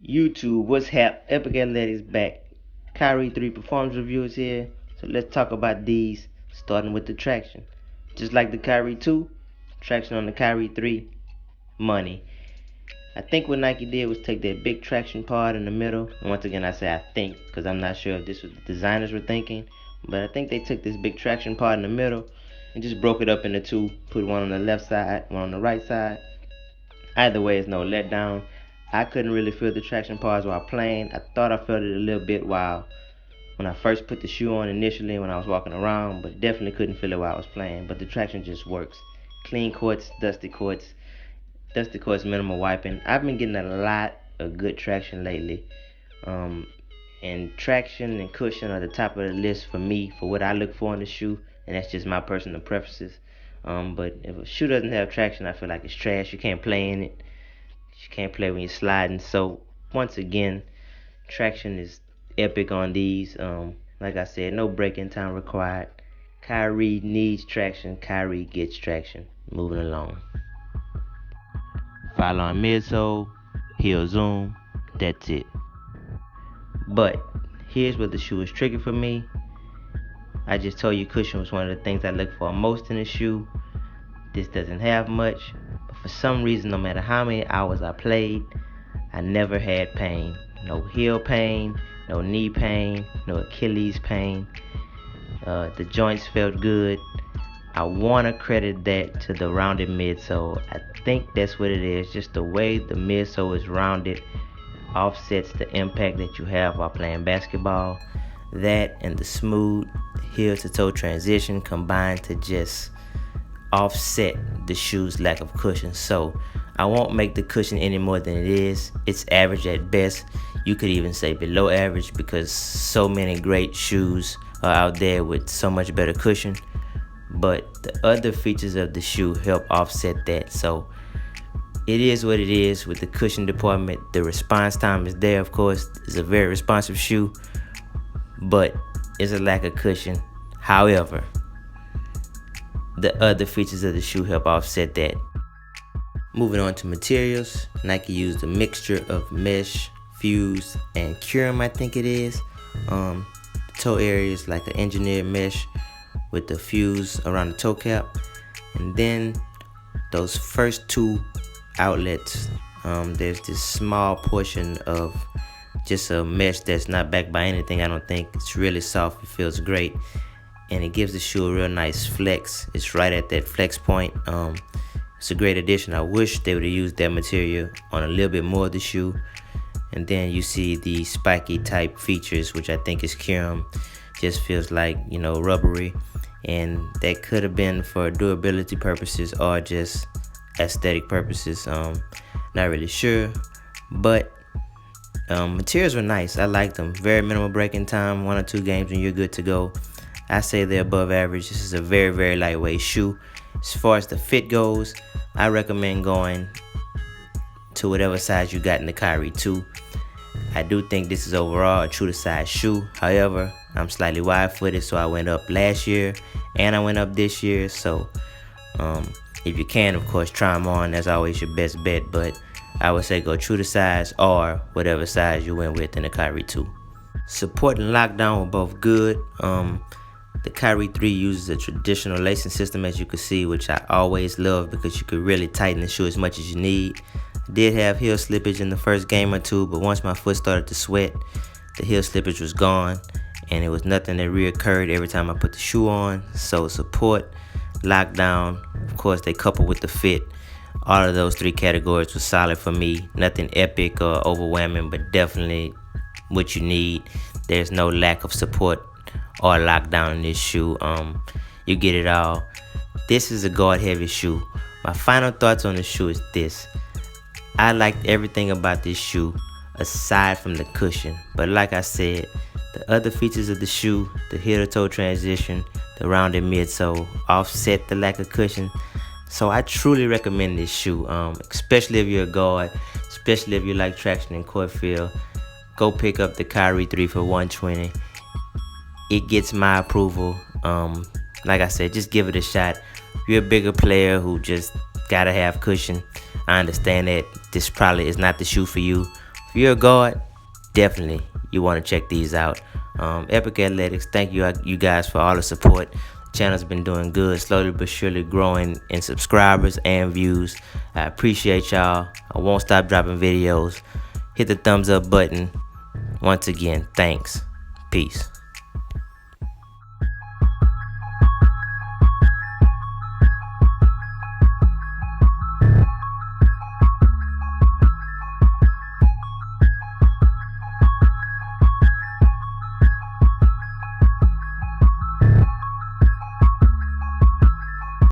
YouTube, what's hap? Epic Athletics back. Kyrie 3 performance reviews here. So let's talk about these, starting with the traction. Just like the Kyrie 2, traction on the Kyrie 3, money. I think what Nike did was take that big traction part in the middle. And once again, I say I think because I'm not sure if this was the designers were thinking. But I think they took this big traction part in the middle and just broke it up into two. Put one on the left side, one on the right side. Either way, it's no letdown. I couldn't really feel the traction parts while playing. I thought I felt it a little bit while when I first put the shoe on initially when I was walking around, but definitely couldn't feel it while I was playing. But the traction just works. Clean courts, dusty courts, minimal wiping. I've been getting a lot of good traction lately. And traction and cushion are the top of the list for me for what I look for in the shoe, and that's just my personal preferences. But if a shoe doesn't have traction, I feel like it's trash. You can't play in it. You can't play when you're sliding. So once again, traction is epic on these. Like I said, no break-in time required. Kyrie needs traction. Kyrie gets traction. Moving along. Follow on midsole, heel zoom. That's it. But here's where the shoe is tricky for me. I just told you cushion was one of the things I look for most in a shoe. This doesn't have much, but for some reason, no matter how many hours I played, I never had pain. No heel pain, no knee pain, no Achilles pain. The joints felt good. I want to credit that to the rounded midsole. I think that's what it is. Just the way the midsole is rounded offsets the impact that you have while playing basketball. That and the smooth heel to toe transition combined to just offset the shoe's lack of cushion. So I won't make the cushion any more than it is. It's average at best. You could even say below average because so many great shoes are out there with so much better cushion. But the other features of the shoe help offset that. So it is what it is with the cushion department. The response time is there, of course. It's a very responsive shoe, but it's a lack of cushion. However, the other features of the shoe help offset that. Moving on to materials, Nike used a mixture of mesh, fuse, and curum, I think it is. The toe area is like an engineered mesh with the fuse around the toe cap. And then those first two outlets, there's this small portion of just a mesh that's not backed by anything. I don't think it's really soft. It feels great, and it gives the shoe a real nice flex. It's right at that flex point. It's a great addition. I wish they would have used that material on a little bit more of the shoe. And then you see the spiky type features, which I think is curum. Just feels like, rubbery, and that could have been for durability purposes or just aesthetic purposes. Not really sure, but materials were nice. I like them. Very minimal break-in time, 1 or 2 games and you're good to go. I say they're above average. This is a very, very lightweight shoe. As far as the fit goes, I recommend going to whatever size you got in the Kyrie 2. I do think this is overall a true to size shoe. However, I'm slightly wide-footed, so I went up last year and I went up this year. So if you can, of course, try them on. That's always your best bet, but I would say go true to size or whatever size you went with in the Kyrie 2. Support and lockdown were both good. The Kyrie 3 uses a traditional lacing system, as you can see, which I always love because you could really tighten the shoe as much as you need. I did have heel slippage in the first game or two, but once my foot started to sweat, the heel slippage was gone, and it was nothing that reoccurred every time I put the shoe on. So support, lockdown, of course, they couple with the fit. All of those 3 categories were solid for me. Nothing epic or overwhelming, but definitely what you need. There's no lack of support or lockdown in this shoe. You get it all. This is a guard heavy shoe. My final thoughts on the shoe is this. I liked everything about this shoe aside from the cushion. But like I said, the other features of the shoe, the heel to toe transition, the rounded midsole, offset the lack of cushion. So I truly recommend this shoe, especially if you're a guard, especially if you like traction and court feel. Go pick up the Kyrie 3 for $120. It gets my approval. Like I said, just give it a shot. If you're a bigger player who just gotta have cushion, I understand that this probably is not the shoe for you. If you're a guard, definitely you want to check these out. Epic Athletics, thank you guys for all the support. The channel's been doing good, slowly but surely growing in subscribers and views. I appreciate y'all. I won't stop dropping videos. Hit the thumbs up button. Once again, thanks. Peace.